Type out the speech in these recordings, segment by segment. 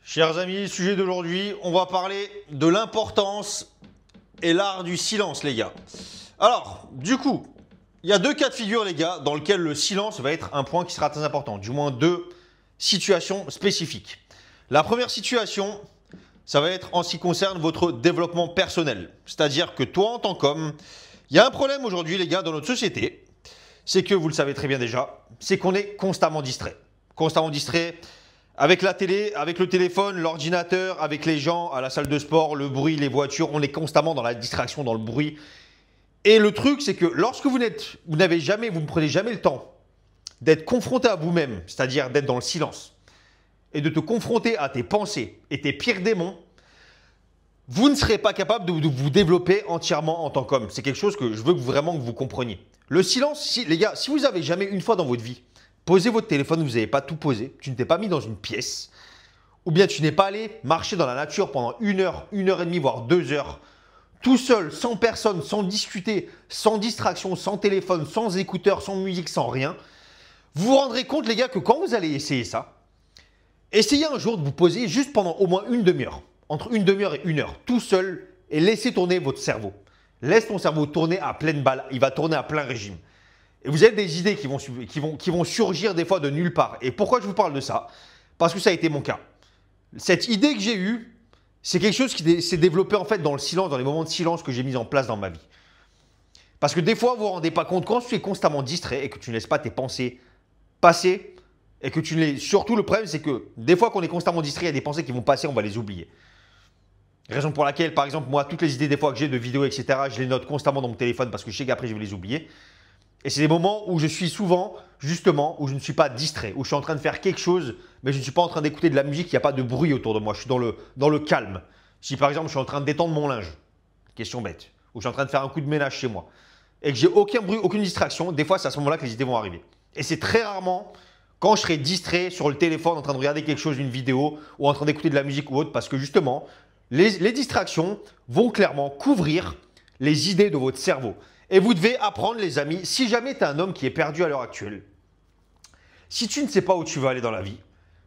Chers amis, sujet d'aujourd'hui, on va parler de l'importance et l'art du silence, les gars. Alors, du coup, il y a deux cas de figure, les gars, dans lesquels le silence va être un point qui sera très important. Du moins, deux situations spécifiques. La première situation, ça va être en ce qui concerne votre développement personnel. C'est-à-dire que toi, en tant qu'homme, il y a un problème aujourd'hui, les gars, dans notre société. C'est que, vous le savez très bien déjà, c'est qu'on est constamment distrait. Constamment distrait avec la télé, avec le téléphone, l'ordinateur, avec les gens à la salle de sport, le bruit, les voitures. On est constamment dans la distraction, dans le bruit. Et le truc, c'est que lorsque vous ne prenez jamais le temps d'être confronté à vous-même, c'est-à-dire d'être dans le silence, et de te confronter à tes pensées et tes pires démons, vous ne serez pas capable de vous développer entièrement en tant qu'homme. C'est quelque chose que je veux vraiment que vous compreniez. Le silence, les gars, si vous avez jamais une fois dans votre vie posé votre téléphone, vous n'avez pas tout posé, tu ne t'es pas mis dans une pièce, ou bien tu n'es pas allé marcher dans la nature pendant 1 heure, 1 heure et demie, voire 2 heures, tout seul, sans personne, sans discuter, sans distraction, sans téléphone, sans écouteurs, sans musique, sans rien, vous vous rendrez compte, les gars, que quand vous allez essayer ça, essayez un jour de vous poser juste pendant au moins une demi-heure, entre une demi-heure et 1 heure, tout seul, et laissez tourner votre cerveau. Laisse ton cerveau tourner à pleine balle, il va tourner à plein régime. Et vous avez des idées qui vont surgir des fois de nulle part. Et pourquoi je vous parle de ça? Parce que ça a été mon cas. Cette idée que j'ai eue, c'est quelque chose qui s'est développé en fait dans le silence, dans les moments de silence que j'ai mis en place dans ma vie. Parce que des fois, vous ne vous rendez pas compte, quand tu es constamment distrait et que tu ne laisses pas tes pensées passer, et que tu ne les... Surtout, le problème, c'est que des fois qu'on est constamment distrait, il y a des pensées qui vont passer, on va les oublier. Raison pour laquelle, par exemple, moi, toutes les idées des fois que j'ai de vidéos, etc., je les note constamment dans mon téléphone parce que je sais qu'après, je vais les oublier. Et c'est des moments où je suis souvent, justement, où je ne suis pas distrait, où je suis en train de faire quelque chose, mais je ne suis pas en train d'écouter de la musique, il n'y a pas de bruit autour de moi, je suis dans le calme. Si par exemple, je suis en train de détendre mon linge, question bête, ou je suis en train de faire un coup de ménage chez moi, et que j'ai aucun bruit, aucune distraction, des fois, c'est à ce moment-là que les idées vont arriver. Et c'est très rarement quand je serai distrait sur le téléphone, en train de regarder quelque chose, une vidéo, ou en train d'écouter de la musique ou autre, parce que justement, les distractions vont clairement couvrir les idées de votre cerveau. Et vous devez apprendre, les amis, si jamais tu es un homme qui est perdu à l'heure actuelle, si tu ne sais pas où tu veux aller dans la vie,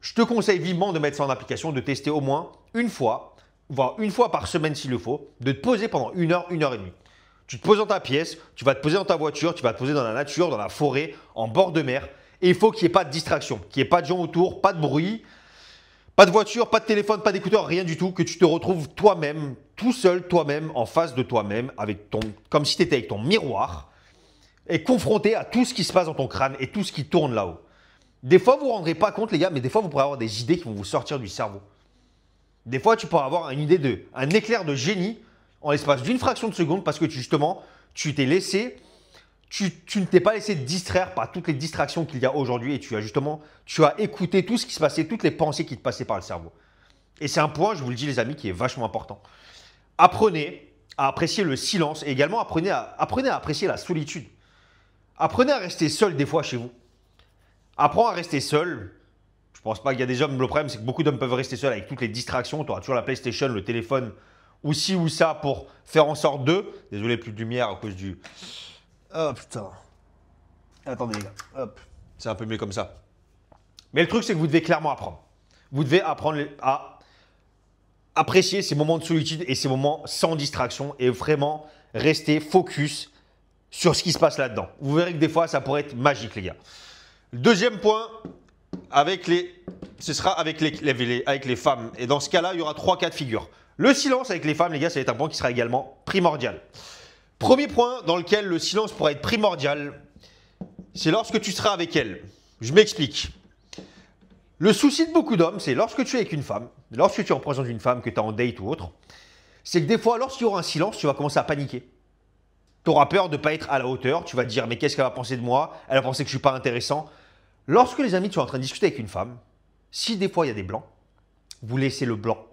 je te conseille vivement de mettre ça en application, de tester au moins une fois, voire une fois par semaine s'il le faut, de te poser pendant 1 heure, 1 heure et demie. Tu te poses dans ta pièce, tu vas te poser dans ta voiture, tu vas te poser dans la nature, dans la forêt, en bord de mer. Et il faut qu'il n'y ait pas de distraction, qu'il n'y ait pas de gens autour, pas de bruit, pas de voiture, pas de téléphone, pas d'écouteurs, rien du tout, que tu te retrouves toi-même, tout seul, toi-même, en face de toi-même, comme si tu étais avec ton miroir, et confronté à tout ce qui se passe dans ton crâne et tout ce qui tourne là-haut. Des fois, vous ne vous rendrez pas compte, les gars, mais des fois, vous pourrez avoir des idées qui vont vous sortir du cerveau. Des fois, tu pourras avoir une idée un éclair de génie en l'espace d'une fraction de seconde parce que justement, tu t'es laissé... Tu ne t'es pas laissé distraire par toutes les distractions qu'il y a aujourd'hui et tu as écouté tout ce qui se passait, toutes les pensées qui te passaient par le cerveau. Et c'est un point, je vous le dis les amis, qui est vachement important. Apprenez à apprécier le silence et également apprenez à apprécier la solitude. Apprenez à rester seul des fois chez vous. Apprends à rester seul. Je ne pense pas qu'il y a des hommes, le problème c'est que beaucoup d'hommes peuvent rester seuls avec toutes les distractions. Tu auras toujours la PlayStation, le téléphone ou ci ou ça pour faire en sorte de... Désolé, plus de lumière à cause du... Oh putain. Attendez les gars. Hop. C'est un peu mieux comme ça. Mais le truc, c'est que vous devez clairement apprendre. Vous devez apprendre à apprécier ces moments de solitude et ces moments sans distraction et vraiment rester focus sur ce qui se passe là-dedans. Vous verrez que des fois, ça pourrait être magique, les gars. Le deuxième point, ce sera avec les femmes. Et dans ce cas-là, il y aura 3 cas de figure. Le silence avec les femmes, les gars, ça va être un point qui sera également primordial. Premier point dans lequel le silence pourrait être primordial, c'est lorsque tu seras avec elle. Je m'explique. Le souci de beaucoup d'hommes, c'est lorsque tu es avec une femme, lorsque tu représentes une femme, que tu es en date ou autre, c'est que des fois, lorsqu'il y aura un silence, tu vas commencer à paniquer. Tu auras peur de ne pas être à la hauteur, tu vas te dire mais qu'est-ce qu'elle va penser de moi? Elle va penser que je ne suis pas intéressant. Lorsque les amis, tu es en train de discuter avec une femme, si des fois il y a des blancs, vous laissez le blanc.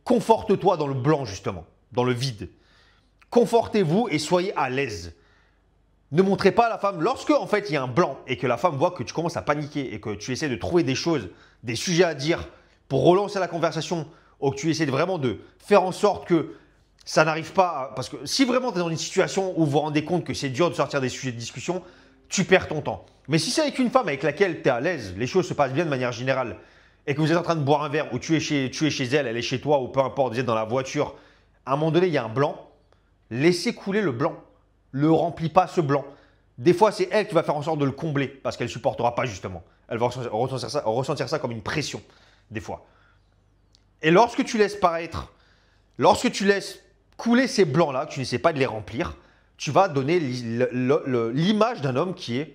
Conforte-toi dans le blanc justement, dans le vide. Confortez-vous et soyez à l'aise. Ne montrez pas à la femme, lorsque en fait il y a un blanc et que la femme voit que tu commences à paniquer et que tu essaies de trouver des choses, des sujets à dire pour relancer la conversation ou que tu essaies vraiment de faire en sorte que ça n'arrive pas. Parce que si vraiment tu es dans une situation où vous vous rendez compte que c'est dur de sortir des sujets de discussion, tu perds ton temps. Mais si c'est avec une femme avec laquelle tu es à l'aise, les choses se passent bien de manière générale et que vous êtes en train de boire un verre ou tu es chez elle, elle est chez toi ou peu importe, vous êtes dans la voiture, à un moment donné, il y a un blanc, laissez couler le blanc. Ne remplis pas ce blanc. Des fois, c'est elle qui va faire en sorte de le combler parce qu'elle ne supportera pas justement. Elle va ressentir ça comme une pression, des fois. Et lorsque tu laisses couler ces blancs-là, que tu n'essaies pas de les remplir, tu vas donner l'image d'un homme qui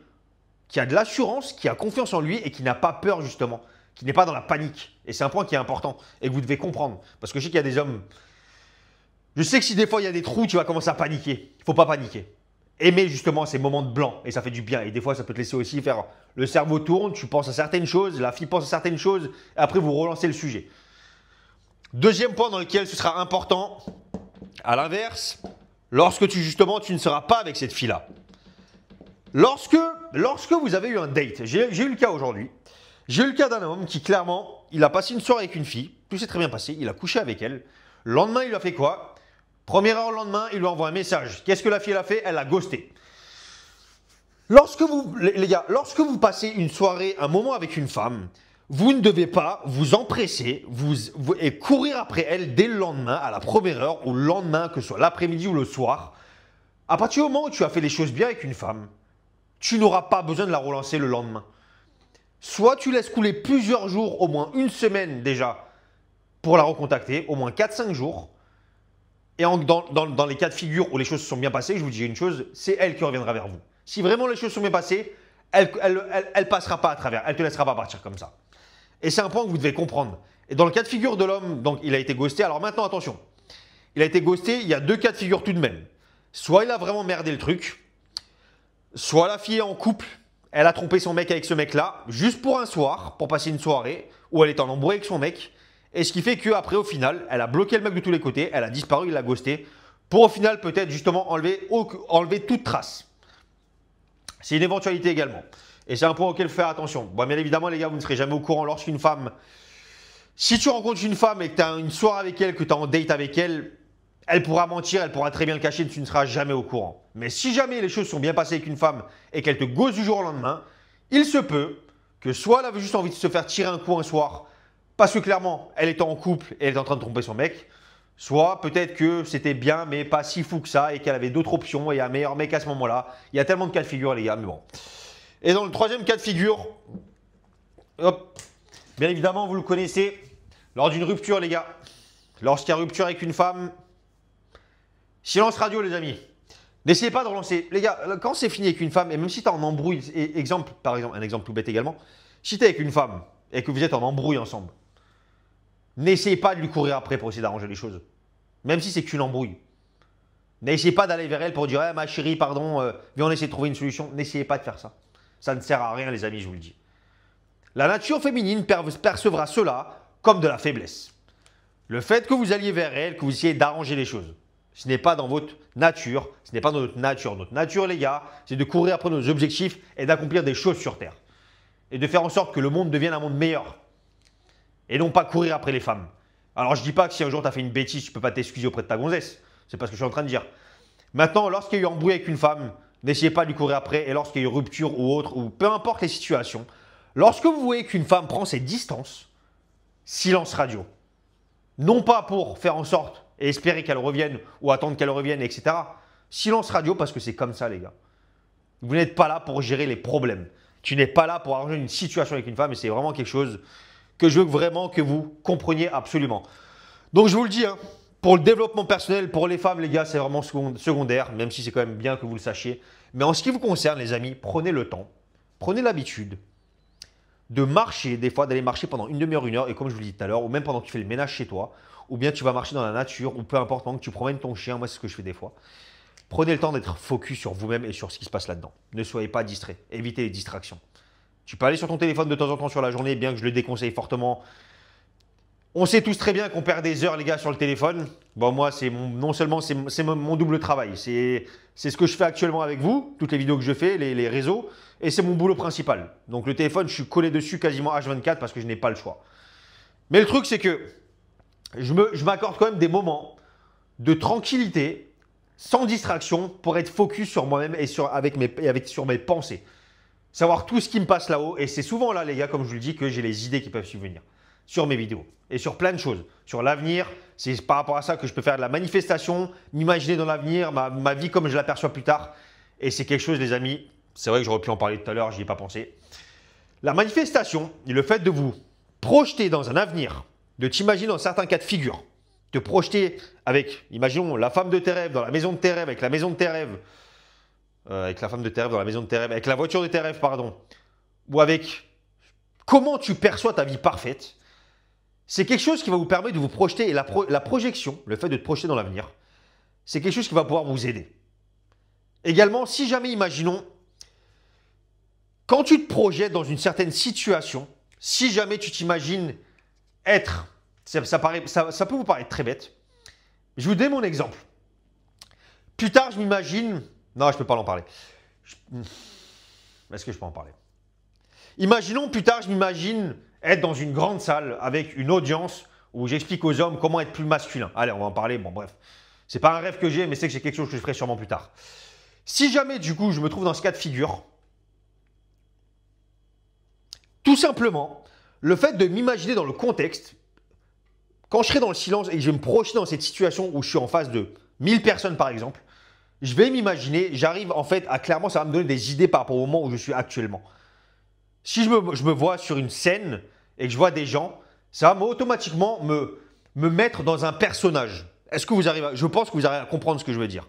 a de l'assurance, qui a confiance en lui et qui n'a pas peur justement, qui n'est pas dans la panique. Et c'est un point qui est important et que vous devez comprendre. Parce que je sais qu'il y a des hommes… Je sais que si des fois il y a des trous, tu vas commencer à paniquer. Il ne faut pas paniquer. Aimer justement ces moments de blanc et ça fait du bien. Et des fois, ça peut te laisser aussi faire… Le cerveau tourne, tu penses à certaines choses, la fille pense à certaines choses et après vous relancez le sujet. Deuxième point dans lequel ce sera important, à l'inverse, lorsque tu ne seras pas avec cette fille-là. Lorsque vous avez eu un date, j'ai eu le cas aujourd'hui, j'ai eu le cas d'un homme qui clairement, il a passé une soirée avec une fille, tout s'est très bien passé, il a couché avec elle. Le lendemain, il lui a fait quoi? Première heure le lendemain, il lui envoie un message. Qu'est-ce que la fille elle a fait? Elle a ghosté. Les gars, lorsque vous passez une soirée, un moment avec une femme, vous ne devez pas vous empresser et courir après elle dès le lendemain, à la première heure, ou le lendemain, que ce soit l'après-midi ou le soir. À partir du moment où tu as fait les choses bien avec une femme, tu n'auras pas besoin de la relancer le lendemain. Soit tu laisses couler plusieurs jours, au moins une semaine déjà, pour la recontacter, au moins 4-5 jours. Et dans les cas de figure où les choses se sont bien passées, je vous dis une chose, c'est elle qui reviendra vers vous. Si vraiment les choses sont bien passées, elle passera pas à travers, elle ne te laissera pas partir comme ça. Et c'est un point que vous devez comprendre. Et dans le cas de figure de l'homme, donc il a été ghosté. Alors maintenant, attention. Il a été ghosté, il y a deux cas de figure tout de même. Soit il a vraiment merdé le truc, soit la fille est en couple, elle a trompé son mec avec ce mec-là, juste pour un soir, pour passer une soirée, où elle est en embrouille avec son mec. Et ce qui fait qu'après, au final, elle a bloqué le mec de tous les côtés, elle a disparu, il l'a ghosté, pour au final peut-être justement enlever toute trace. C'est une éventualité également. Et c'est un point auquel il faut faire attention. Bon, bien évidemment, les gars, vous ne serez jamais au courant lorsqu'une femme… Si tu rencontres une femme et que tu as une soirée avec elle, que tu es en date avec elle, elle pourra mentir, elle pourra très bien le cacher, tu ne seras jamais au courant. Mais si jamais les choses sont bien passées avec une femme et qu'elle te ghoste du jour au lendemain, il se peut que soit elle avait juste envie de se faire tirer un coup un soir, parce que clairement, elle était en couple et elle était en train de tromper son mec, soit peut-être que c'était bien, mais pas si fou que ça et qu'elle avait d'autres options et un meilleur mec à ce moment-là. Il y a tellement de cas de figure, les gars, mais bon. Et dans le troisième cas de figure, hop, bien évidemment, vous le connaissez, lors d'une rupture, les gars, lorsqu'il y a rupture avec une femme, silence radio, les amis. N'essayez pas de relancer. Les gars, quand c'est fini avec une femme, et même si tu es en embrouille, par exemple, un exemple tout bête également, si tu es avec une femme et que vous êtes en embrouille ensemble, n'essayez pas de lui courir après pour essayer d'arranger les choses. Même si c'est qu'une embrouille. N'essayez pas d'aller vers elle pour dire hey, « ma chérie, pardon, viens on essaie de trouver une solution ». N'essayez pas de faire ça. Ça ne sert à rien, les amis, je vous le dis. La nature féminine percevra cela comme de la faiblesse. Le fait que vous alliez vers elle, que vous essayez d'arranger les choses, ce n'est pas dans votre nature, ce n'est pas dans notre nature. Notre nature, les gars, c'est de courir après nos objectifs et d'accomplir des choses sur Terre. Et de faire en sorte que le monde devienne un monde meilleur. Et non pas courir après les femmes. Alors, je ne dis pas que si un jour tu as fait une bêtise, tu ne peux pas t'excuser auprès de ta gonzesse. C'est pas ce que je suis en train de dire. Maintenant, lorsqu'il y a eu embrouille avec une femme, n'essayez pas de lui courir après. Et lorsqu'il y a eu rupture ou autre, ou peu importe les situations, lorsque vous voyez qu'une femme prend ses distances, silence radio. Non pas pour faire en sorte et espérer qu'elle revienne ou attendre qu'elle revienne, etc. Silence radio parce que c'est comme ça, les gars. Vous n'êtes pas là pour gérer les problèmes. Tu n'es pas là pour arranger une situation avec une femme et c'est vraiment quelque chose que je veux vraiment que vous compreniez absolument. Donc, je vous le dis, hein, pour le développement personnel, pour les femmes, les gars, c'est vraiment secondaire, même si c'est quand même bien que vous le sachiez. Mais en ce qui vous concerne, les amis, prenez le temps, prenez l'habitude de marcher, des fois d'aller marcher pendant une demi-heure, une heure, et comme je vous l'ai dit tout à l'heure, ou même pendant que tu fais le ménage chez toi, ou bien tu vas marcher dans la nature, ou peu importe, pendant que tu promènes ton chien, moi c'est ce que je fais des fois. Prenez le temps d'être focus sur vous-même et sur ce qui se passe là-dedans. Ne soyez pas distrait, évitez les distractions. Tu peux aller sur ton téléphone de temps en temps sur la journée, bien que je le déconseille fortement. On sait tous très bien qu'on perd des heures, les gars, sur le téléphone. Bon, moi, non seulement c'est mon double travail, c'est ce que je fais actuellement avec vous, toutes les vidéos que je fais, les réseaux, et c'est mon boulot principal. Donc le téléphone, je suis collé dessus quasiment H24 parce que je n'ai pas le choix. Mais le truc, c'est que je m'accorde quand même des moments de tranquillité, sans distraction, pour être focus sur moi-même et sur mes pensées. Savoir tout ce qui me passe là-haut. Et c'est souvent là, les gars, comme je vous le dis, que j'ai les idées qui peuvent subvenir. sur mes vidéos et sur plein de choses. Sur l'avenir, c'est par rapport à ça que je peux faire de la manifestation, m'imaginer dans l'avenir, ma vie comme je l'aperçois plus tard. Et c'est quelque chose, les amis, c'est vrai que j'aurais pu en parler tout à l'heure, j'y ai pas pensé. La manifestation et le fait de vous projeter dans un avenir, de t'imaginer dans certains cas de figure, te projeter avec, imaginons, la femme de tes rêves, dans la maison de tes rêves, avec la maison de tes rêves, avec la femme de tes rêves, dans la maison de tes rêves, avec la voiture de tes rêves, pardon, ou avec comment tu perçois ta vie parfaite, c'est quelque chose qui va vous permettre de vous projeter. Et la projection, le fait de te projeter dans l'avenir, c'est quelque chose qui va pouvoir vous aider. Également, si jamais, imaginons, quand tu te projettes dans une certaine situation, si jamais tu t'imagines être, ça peut vous paraître très bête, je vous donne mon exemple. Plus tard, je m'imagine, non, je ne peux pas en parler. Est-ce que je peux en parler? Imaginons plus tard, je m'imagine être dans une grande salle avec une audience où j'explique aux hommes comment être plus masculin. Allez, on va en parler, bon bref. C'est pas un rêve que j'ai, mais c'est que c'est quelque chose que je ferai sûrement plus tard. Si jamais, du coup, je me trouve dans ce cas de figure, tout simplement, le fait de m'imaginer dans le contexte, quand je serai dans le silence et que je vais me projeter dans cette situation où je suis en face de 1000 personnes par exemple, je vais m'imaginer, j'arrive en fait à clairement, ça va me donner des idées par rapport au moment où je suis actuellement. Si je me vois sur une scène et que je vois des gens, ça va automatiquement me mettre dans un personnage. Est-ce que vous arrivez je pense que vous arrivez à comprendre ce que je veux dire.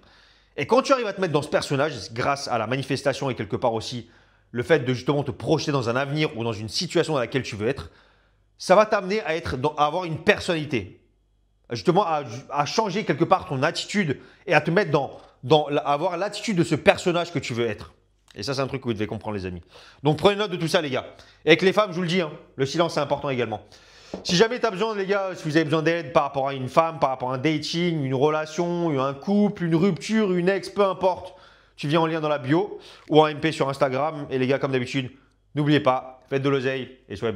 Et quand tu arrives à te mettre dans ce personnage, grâce à la manifestation et quelque part aussi le fait de justement te projeter dans un avenir ou dans une situation dans laquelle tu veux être, ça va t'amener à avoir une personnalité. Justement, à changer quelque part ton attitude et à te mettre à avoir l'attitude de ce personnage que tu veux être. Et ça, c'est un truc que vous devez comprendre, les amis. Donc, prenez note de tout ça, les gars. Et avec les femmes, je vous le dis, hein, le silence, c'est important également. Si jamais tu as besoin, les gars, si vous avez besoin d'aide par rapport à une femme, par rapport à un dating, une relation, un couple, une rupture, une ex, peu importe, tu viens en lien dans la bio ou en MP sur Instagram. Et les gars, comme d'habitude, n'oubliez pas, faites de l'oseille et soyez